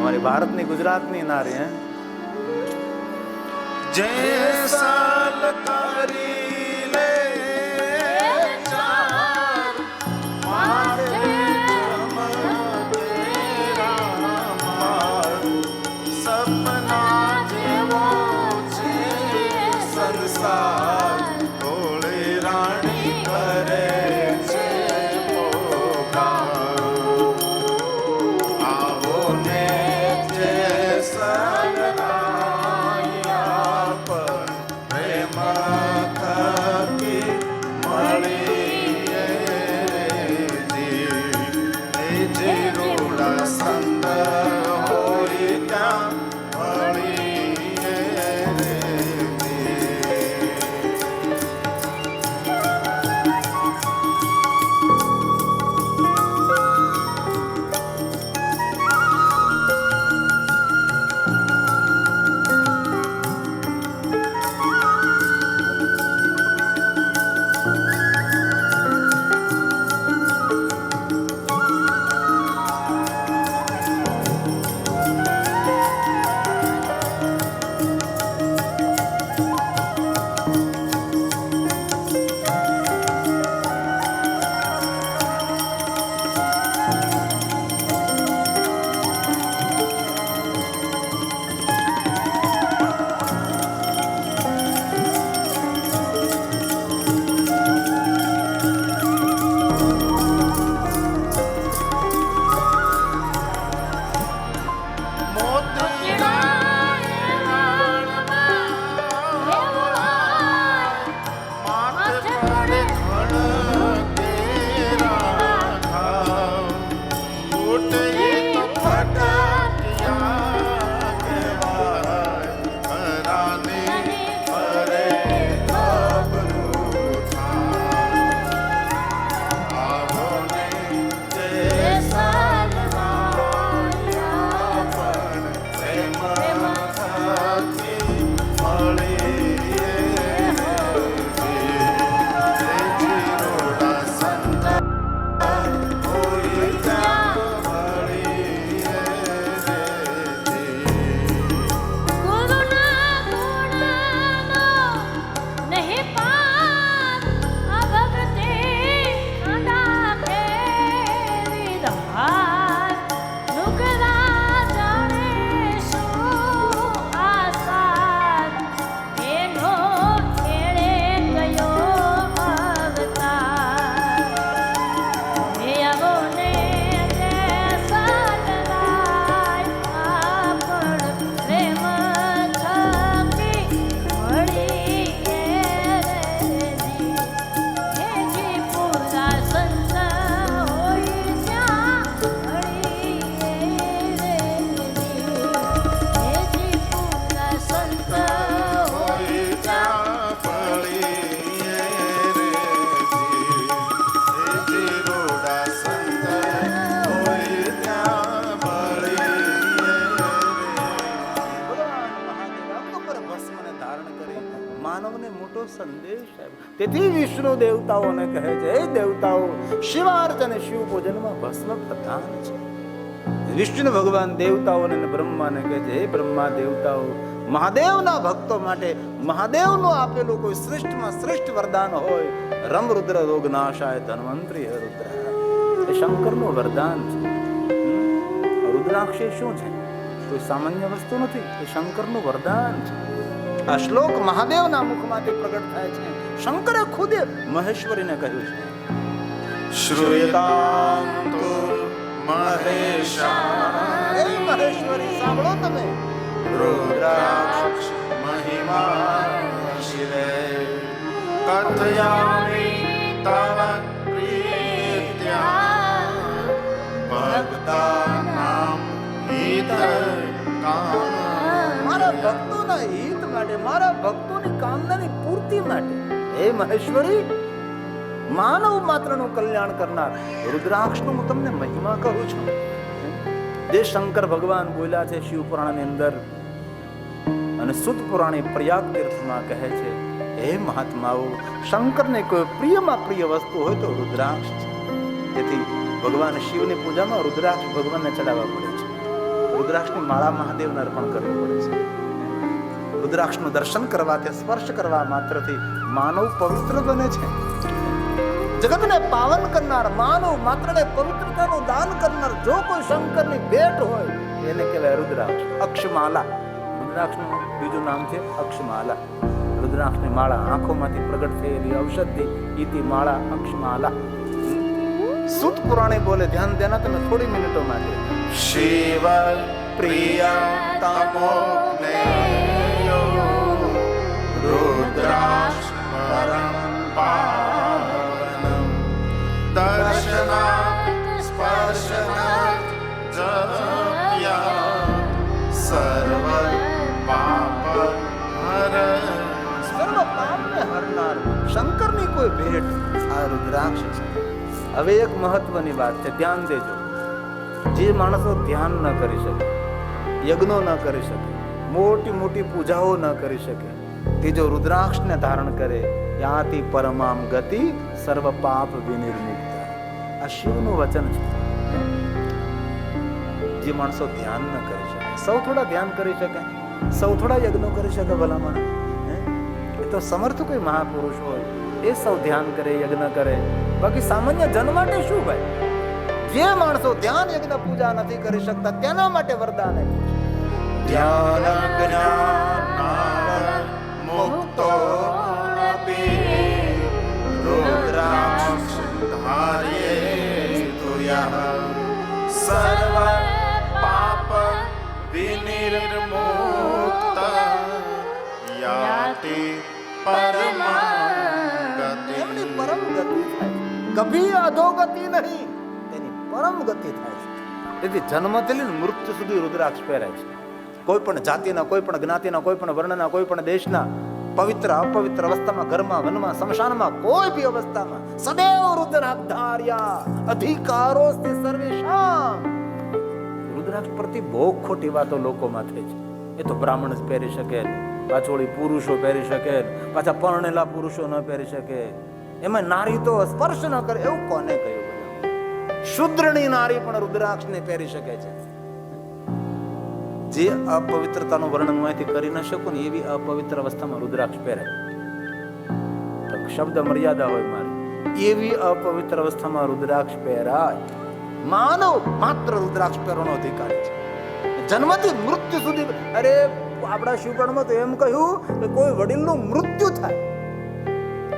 हमारी भारतनी गुजरातनी नारी है। जय साल तारी ले चार माथे सपना जेवो छे संसार भोळे राणी करे छे पोकार आवो ने जे सगराया पर प्रेम थकी मળી जी रूड़ा संग होई ત્યાં સંદેશ આવ્યો. તેથી વિષ્ણુ દેવતાઓને કહે છે, હે દેવતાઓ, શિવાર્ચન અને શિવ પૂજનમાં ભસ્મ પ્રધાન છે. વિષ્ણુ ભગવાન દેવતાઓને અને બ્રહ્માને કહે છે, હે બ્રહ્મા દેવતાઓ, મહાદેવના ભક્તો માટે મહાદેવનું આપેલું કોઈ શ્રેષ્ઠમાં શ્રેષ્ઠ વરદાન હોય, રમ રુદ્ર રોગ નાશાય ધન્વંતરી હે રુદ્ર. એ શંકરનું વરદાન છે. રુદ્રાક્ષ શું છે? કોઈ સામાન્ય વસ્તુ નથી, એ શંકરનું વરદાન છે. આ શ્લોક મહાદેવના મુખમાંથી પ્રગટ થાય છે. શંકરે ખુદે મહેશ્વરીને કહ્યું છે, શ્રૂયતામ તો મહેશા, હે મહેશ્વરી સાંભળો તમે, રુદ્રાક્ષ મહિમા શિવે કથયામિ તવ પ્રીત્યા ભક્તાનામ હિતકામ. મારા ભક્તોના હિત માટે, મારા ભક્તોની કામનાની પૂર્તિ માટે, હે મહેશ્વરી, માનવ માત્રનું કલ્યાણ કરનાર રુદ્રાક્ષનું હું તમને મહિમા કહું છું. જે શંકર ભગવાન બોલ્યા છે શિવ પુરાણની અંદર, અને સુત પુરાણી પ્રયાગ તીર્થમાં કહે છે, હે મહાત્માઓ, શંકરને કોઈ પ્રિયમાં પ્રિય વસ્તુ હોય તો રુદ્રાક્ષ છે. તેથી ભગવાન શિવની પૂજામાં રુદ્રાક્ષ ભગવાનને ચડાવવા પડે છે. રુદ્રાક્ષની માળા મહાદેવને અર્પણ કરવી પડે છે. રુદ્રાક્ષનું દર્શન કરવાથી, સ્પર્શ કરવા માત્રથી માનવ પવિત્ર બને છે. જગતને પાવન કરનાર, માનવ માત્રને પવિત્રતાનું દાન કરનાર જો કોઈ શંકરની ભેટ હોય એને કહેવાય રુદ્રાક્ષ. અક્ષમાલા, રુદ્રાક્ષનું બીજું નામ છે અક્ષમાલા. રુદ્રાક્ષની માળા આંખોમાંથી પ્રગટ થયેલી ઔષધિ ઈતિ માળા અક્ષમાલા. સુત પુરાણે બોલે, ધ્યાન દેના તમે થોડી મિનિટો માટે. શિવ પ્રિય તમો રુદ્રાક્ષ પરમ પાવનમ દર્શનાથ સ્પર્શનાથ જપ્યા સર્વ પાપ હર. સર્વ પાપને હરનાર શંકરની કોઈ ભેટ આ રુદ્રાક્ષ છે. હવે એક મહત્વની વાત છે, ધ્યાન દેજો. જે માણસો ધ્યાન ન કરી શકે, યજ્ઞો ન કરી શકે, મોટી મોટી પૂજાઓ ન કરી શકે, તે જો રુદ્રાક્ષને ધારણ કરે, યાતિ પરમામ ગતિ સર્વ પાપ વિનિર્મુક્તા. આ શિવનું વચન છે. જે માણસો ધ્યાન ન કરી શકે, સૌ થોડા ધ્યાન કરી શકે, સૌ થોડા યજ્ઞો કરી શકે, ભલામણ એ તો સમર્થ કોઈ મહાપુરુષ હોય એ સૌ ધ્યાન કરે, યજ્ઞ કરે. બાકી સામાન્ય જન માટે શું ભાઈ? જે માણસો ધ્યાન યજ્ઞ પૂજા નથી કરી શકતા તેના માટે વરદાન આપ્યું છે. ધ્યાન જ્ઞાન મુક્તો રુદ્રાક્ષ ધાર્યેતુ યઃ સર્વ પાપ વિનિર્મુક્ત યાતિ પરમાગતિ. એમની પરમ ગતિ થાય છે. કભી અધોગતિ નહીં, તેની પરમ ગતિ થાય છે. તેથી જન્મથી લઈને મૃત્યુ સુધી રુદ્રાક્ષ પહેરાય છે. કોઈ પણ જાતિના, કોઈ પણ જ્ઞાતિના, કોઈ પણ વર્ણના, કોઈ પણ દેશના, પવિત્ર અપવિત્ર અવસ્થામાં, ઘરમાં, વનમાં, શમશાનમાં, કોઈ બી અવસ્થામાં સદૈવ રુદ્રાક્ષ ધાર્યા અધિકારો સર્વેશામ. રુદ્રાક્ષ પ્રતિ બહુ ખોટી વાતો લોકોમાં થઈ છે. એ તો બ્રાહ્મણ જ પહેરી શકે, પાછોળી પુરુષો પહેરી શકે, પાછા પરણેલા પુરુષો ન પહેરી શકે. એમાં નારી તો સ્પર્શ ન કરે, એવું કોને કહ્યું? શુદ્રની નારી પણ રુદ્રાક્ષને પહેરી શકે છે. જે અપવિત્રતાનું વર્ણન હું અહીંથી કરી ન શકું ને એવી અપવિત્ર અવસ્થામાં રુદ્રાક્ષ પહેરે. શબ્દ મર્યાદા હોય મારી, એવી અપવિત્ર અવસ્થામાં રુદ્રાક્ષ પહેરાય. માનવ માત્ર રુદ્રાક્ષ પહેરવાનો અધિકારી છે. જન્મથી મૃત્યુ સુધી. અરે આપણા શિવપુરાણમાં તો એમ કહ્યું કે કોઈ વડીલનું મૃત્યુ થાય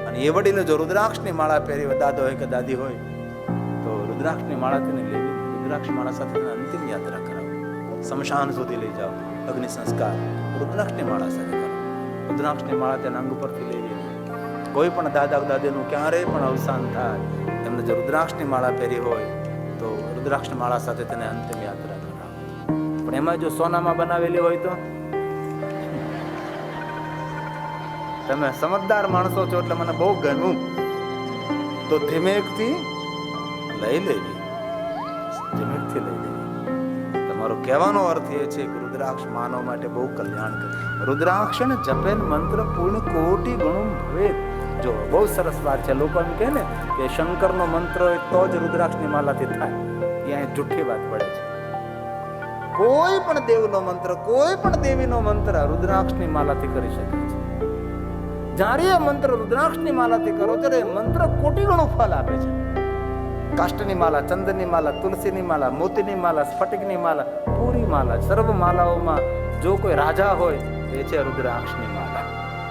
અને એ વડીલે જો રુદ્રાક્ષની માળા પહેરી, દાદો હોય કે દાદી હોય, તો રુદ્રાક્ષની માળા તેને લેવી, રુદ્રાક્ષ માળા સાથે અંતિમ યાત્રા કરાવો, શમશાન સુધી લઈ જાઓ, અગ્નિ સંસ્કાર રુદ્રાક્ષની માળા સાથે કરો. રુદ્રાક્ષની માળા તેના અંગ પરથી લેવી. કોઈ પણ દાદા દાદીનું ક્યારેય પણ અવસાન થાય, તેમને જો રુદ્રાક્ષની માળા પહેરી હોય તો રુદ્રાક્ષની માળા સાથે તેને અંતિમ યાત્રા કરાવો. પણ એમાં જો સોનામાં બનાવેલી હોય તો તમે સમજદાર માણસો છો એટલે મને બહુ ગમ્યું, તો ધીમેકથી લઈ લેવી, ધીમેકથી લઈ લેવી. તમારો કહેવાનો અર્થ એ છે કે રુદ્રાક્ષ માનવ માટે બહુ કલ્યાણ કરે. રુદ્રાક્ષ ને જપેન મંત્ર પૂર્ણ કોટી ગણું ભવે. જો બહુ સરસ વાત છે. લોકો એમ કહે ને કે શંકરનો મંત્ર હોય તો જ રુદ્રાક્ષની માલાથી થાય, ત્યાં જુઠ્ઠી વાત પડે છે. કોઈ પણ દેવનો મંત્ર, કોઈ પણ દેવીનો મંત્ર રુદ્રાક્ષની માલાથી કરી શકે છે. જ્યારે એ મંત્ર રુદ્રાક્ષની માલાથી કરો ત્યારે મંત્ર કોટી ગણું ફળ આપે છે. કાષ્ટની માલા, ચંદનની માલા, તુલસીની માલા, મોતીની માલા, સ્ફટિકની માલા, પૂરી માલા, સર્વ માલાઓમાં જો કોઈ રાજા હોય એ છે રુદ્રાક્ષની માલા.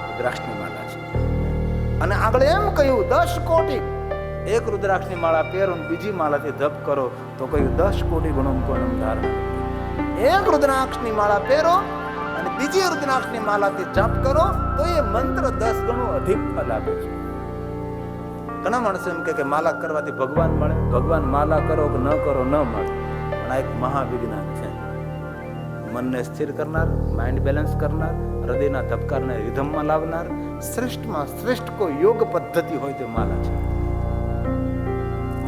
રુદ્રાક્ષની માલા છે. અને આગળ એમ કહ્યું 10 કોટી. એક રુદ્રાક્ષની માળા પહેરો ને બીજી માલાથી જપ કરો તો કહ્યું 10 કોટી ગુણમ કોણમ ધારણ. એક રુદ્રાક્ષની માળા પહેરો અને બીજી રુદ્રાક્ષની માલાથી જપ કરો તો એ મંત્ર 10 ગણું અધિક ફળ આપે છે. ઘણા માણસો એમ કે માલા કરવાથી ભગવાન મળે, ભગવાન માલા કરો કે ન કરો ન મળે. પણ આ એક મહાવિજ્ઞાન છે. મનને સ્થિર કરનાર, માઇન્ડ બેલેન્સ કરનાર, હૃદયના ધબકારને રિધમમાં લાવનાર શ્રેષ્ઠમાં શ્રેષ્ઠ કોઈ યોગ પદ્ધતિ હોય તો માલા છે.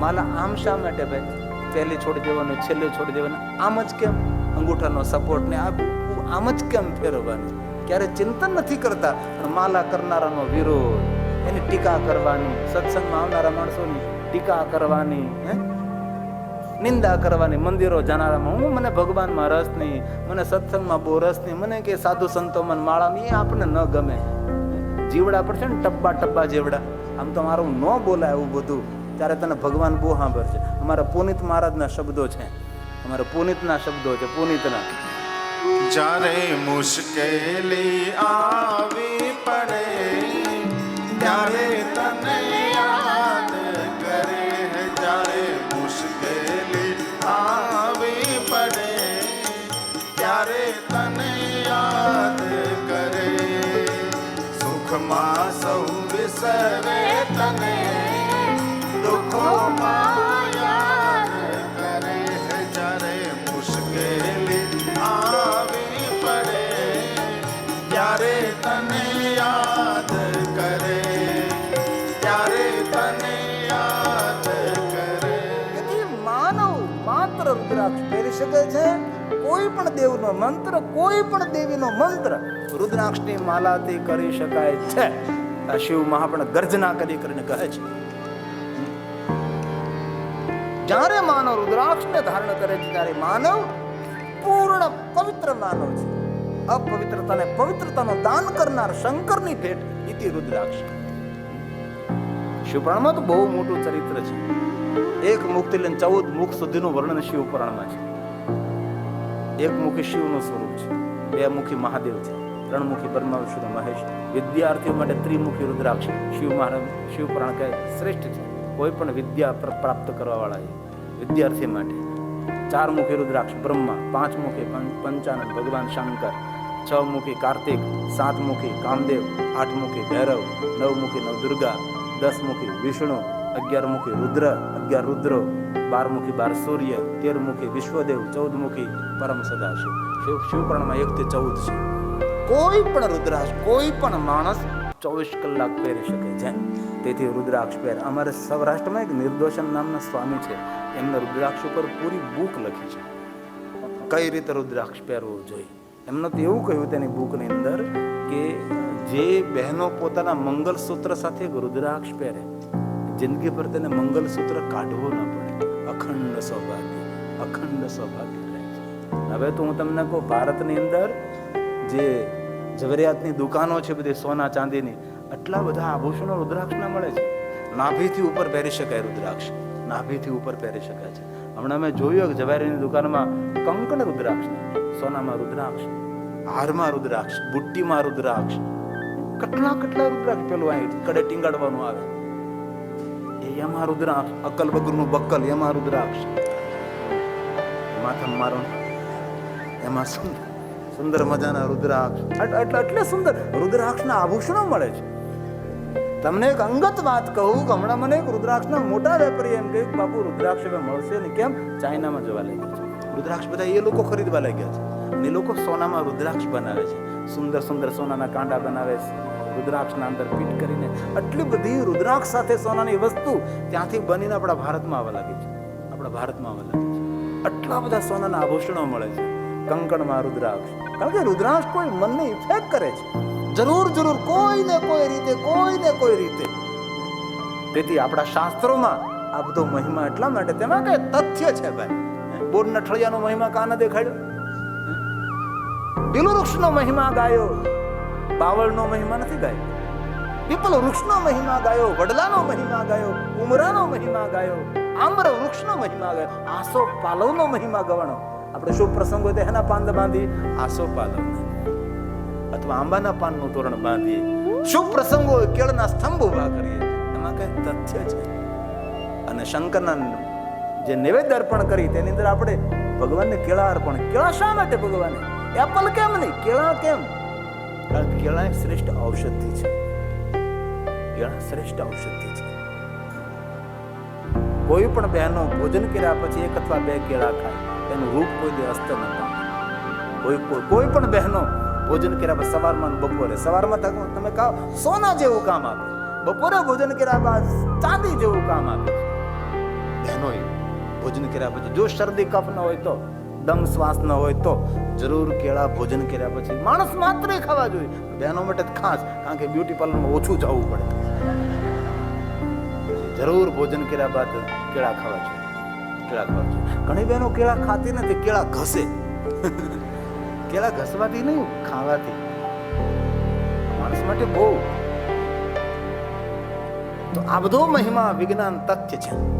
માલા આમ શા માટે ભાઈ પહેલી છોડી દેવાનું, છેલ્લે છોડી દેવાનું? આમ જ કેમ? અંગૂઠાનો સપોર્ટ ને આમ જ કેમ ફેરવવાનું? ક્યારે ચિંતન નથી કરતા. પણ માલા કરનારાનો વિરોધ, એની ટીકા કરવાની, સત્સંગમાં આવનારા માણસોની ટીકા કરવાની, નિંદા કરવાની મંદિરો જાનારામાં હું મને ભગવાનમાં રસ નહીં, મને સત્સંગમાં બહુ રસ નહીં, મને કે સાધુ સંતોમાં માળામાં, એ આપણને ન ગમે. જીવડા પર છે ને ટબ્બા ટબ્બા જેવડા, આમ તો મારું ન બોલાય એવું બધું, ત્યારે તને ભગવાન બહુ સાંભળશે. અમારા પુનિત મહારાજના શબ્દો છે, અમારા પુનિતના શબ્દો છે, પુનિતના. જ્યારે મુશ્કેલી આવી પડે ત્યારે તને યાદ કરે. જ્યારે મુશ્કેલી આવી પડે ત્યારે તને યાદ કરે. સુખમાં સૌ વિસરે તને, દુઃખોમાં યાદ કરે. જ્યારે મુશ્કેલી આવી પડે ત્યારે તને યાદ કરે. ત્યારે તને યાદ કરે. તેથી માનવ માત્ર રુદ્રાક્ષ પહેરી શકે છે. કોઈ પણ દેવનો મંત્ર, કોઈ પણ દેવીનો મંત્ર રુદ્રાક્ષની માલાથી કરી શકાય છે. આ શિવ મહાપણ ગર્જના કરી કરીને કહે છે. જ્યારે માનવ રુદ્રાક્ષને ધારણ કરે છે ત્યારે માનવ પૂર્ણ પવિત્ર માનવ છે. અપવિત્રતાને પવિત્રતાનો દાન કરનાર શંકરની ભેટ ઇતિ રુદ્રાક્ષ. શિવપુરાણમાં તો બહુ મોટું ચરિત્ર છે. એક મુખથી લઈને 14 મુખ સુધીનું વર્ણન શિવપુરાણમાં છે. એક મુખી શિવનું સ્વરૂપ છે, 2 મુખી મહાદેવ છે, 3 મુખી બ્રહ્મા વિષ્ણુ મહેશ. વિદ્યાર્થીઓ માટે ત્રિમુખી રુદ્રાક્ષ શિવ મહારાજ શિવપુરાણ કહે શ્રેષ્ઠ છે. કોઈ પણ વિદ્યા પ્રાપ્ત કરવા વાળા વિદ્યાર્થી માટે 4 મુખી રુદ્રાક્ષ બ્રહ્મા, 5 મુખી પંચાનન ભગવાન શંકર, 6 મુખી કાર્તિક, 7 મુખી કામદેવ, 8 મુખી ભૈરવ, 9 મુખી નવદુર્ગા, 10 મુખી વિષ્ણુ, 11 મુખી રુદ્ર, 11 રુદ્રો, 12 મુખી 12 સૂર્ય, 13 મુખી વિશ્વદેવ, 14 મુખી પરમ સદાશિવ. શિવપુરાણમાં 1 થી 14 છે. કોઈ પણ રુદ્રાક્ષ કોઈ પણ માણસ 24 કલાક પહેરી શકે છે. તેથી રુદ્રાક્ષ પહેર. અમારે સૌરાષ્ટ્રમાં એક નિર્દોષન નામના સ્વામી છે, એમને રુદ્રાક્ષ ઉપર પૂરી બુક લખી છે, કઈ રીતે રુદ્રાક્ષ પહેરવું જોઈએ. એમને તો એવું કહ્યું તેની બુકની અંદર કે જે બહેનો પોતાના મંગલસૂત્ર સાથે રુદ્રાક્ષ પહેરે, જિંદગી પર તેને મંગલસૂત્ર કાઢવો ન પડે. અખંડ સૌભાગ્ય, અખંડ સૌભાગ્ય રહે છે. હવે તો હું તમને કહું, ભારતની અંદર જે જરૂરિયાતની દુકાનો છે બધી સોના ચાંદીની, આટલા બધા આભૂષણો રુદ્રાક્ષના મળે છે. નાભીથી ઉપર પહેરી શકાય રુદ્રાક્ષ, નાભીથી ઉપર પહેરી શકાય છે. હમણાં મેં જોયું કે ઝવેરીની દુકાનમાં કંકણ રુદ્રાક્ષ, સોનામાં રુદ્રાક્ષ, હારમાં રુદ્રાક્ષ, બુટ્ટીમાં રુદ્રાક્ષ, કેટલા કેટલા રુદ્રાક્ષ. પેલું અહીં કડે ટીંગાડવાનું આવે એમાં રુદ્રાક્ષ, અકલ બગરનું બક્કલ એમાં રુદ્રાક્ષ, માથામાં મારો એમાં સુંદર મજાના રુદ્રાક્ષ. એટલે સુંદર રુદ્રાક્ષના આભૂષણો મળે છે. તમને એક અંગત વાત કહું કે હમણાં મને એક રુદ્રાક્ષના મોટા વેપારી એમ કહ્યું કે બાપુ રુદ્રાક્ષ હવે મળશે ને. કેમ? ચાઇનામાં જવા લાગ્યા છે રુદ્રાક્ષ. બધા એ લોકો ખરીદવા લાગ્યા છે. અને એ લોકો સોનામાં રુદ્રાક્ષ બનાવે છે, સુંદર સુંદર સોનાના કાંડા બનાવે છે, રુદ્રાક્ષના અંદર ફિટ કરીને. આટલી બધી રુદ્રાક્ષ સાથે સોનાની વસ્તુ ત્યાંથી બનીને આપણા ભારતમાં આવવા લાગી છે, આપણા ભારતમાં આવવા લાગી છે. આટલા બધા સોનાના આભૂષણો મળે છે કંકણમાં રુદ્રાક્ષ. કારણ કે રુદ્રાક્ષ કોઈ મનને ઇફેક્ટ કરે છે, જરૂર જરૂર કોઈને કોઈ રીતે, કોઈને કોઈ રીતે. તેથી આપણા શાસ્ત્રોમાં આ બધો મહિમા એટલા માટે, તેમાં કઈ તથ્ય છે ભાઈ. બોરના ઠળિયાનો મહિમા કાને દેખાડ્યો, બિલુ વૃક્ષનો મહિમા ગાયો, બાવળનો મહિમા નથી ગાયો. પીપલ વૃક્ષનો મહિમા ગાયો, વડલાનો મહિમા ગાયો, ઉમરાનો મહિમા ગાયો, આમ્ર વૃક્ષનો મહિમા ગાયો, આસો પાલવનો મહિમા ગવાનો. આપણે શુભ પ્રસંગ હોય તો એના પાન બાંધી આસો પાલવ, અથવા આંબાના પાનનું તોરણ બાંધીએ. શુભ પ્રસંગ હોય કેળના સ્તંભ ઉભા કરીએ. એમાં કઈ તથ્ય છે. અને શંકરના જે નૈવેદ્ય અર્પણ કરી તેની અંદર આપણે ભગવાનને કેળા અર્પણ. કેળા શા માટે ભગવાને? એપલ કેમ નહીં, કેળા કેમ? કારણ કે કેળા એક શ્રેષ્ઠ ઔષધિ છે. કેળા શ્રેષ્ઠ ઔષધિ છે. કોઈ પણ બહેનો ભોજન કર્યા પછી 1 અથવા 2 કેળા ખાય, એનું રૂપ કોઈ દી અસ્ત ન પામે. કોઈ પણ બહેનો ભોજન કર્યા પછી સવારમાં સવારમાં તમે ખાઓ, સોના જેવું કામ આપે. બપોરે ભોજન કર્યા બાદ ચાંદી જેવું કામ આપે. બહેનોએ ભોજન કર્યા પછી જો શરદી કફ ન હોય તો, દમ શ્વાસ ન હોય તો જરૂર કેળા ભોજન કર્યા પછી માણસ માત્ર ખાવા જોઈએ. બહેનો માટે ખાસ, કારણ કે બ્યુટી પાર્લરમાં ઓછું જવું પડે. જરૂર ભોજન કર્યા બાદ કેળા ખાવા જોઈએ. કેળા ખાવા જોઈએ. ઘણી બહેનો કેળા ખાતી નથી, કેળા ઘસે. કેળા ઘસવાથી નહીં, ખાવાથી. માણસ માટે બહુ. તો આ બધો મહિમા વિજ્ઞાન તથ્ય છે.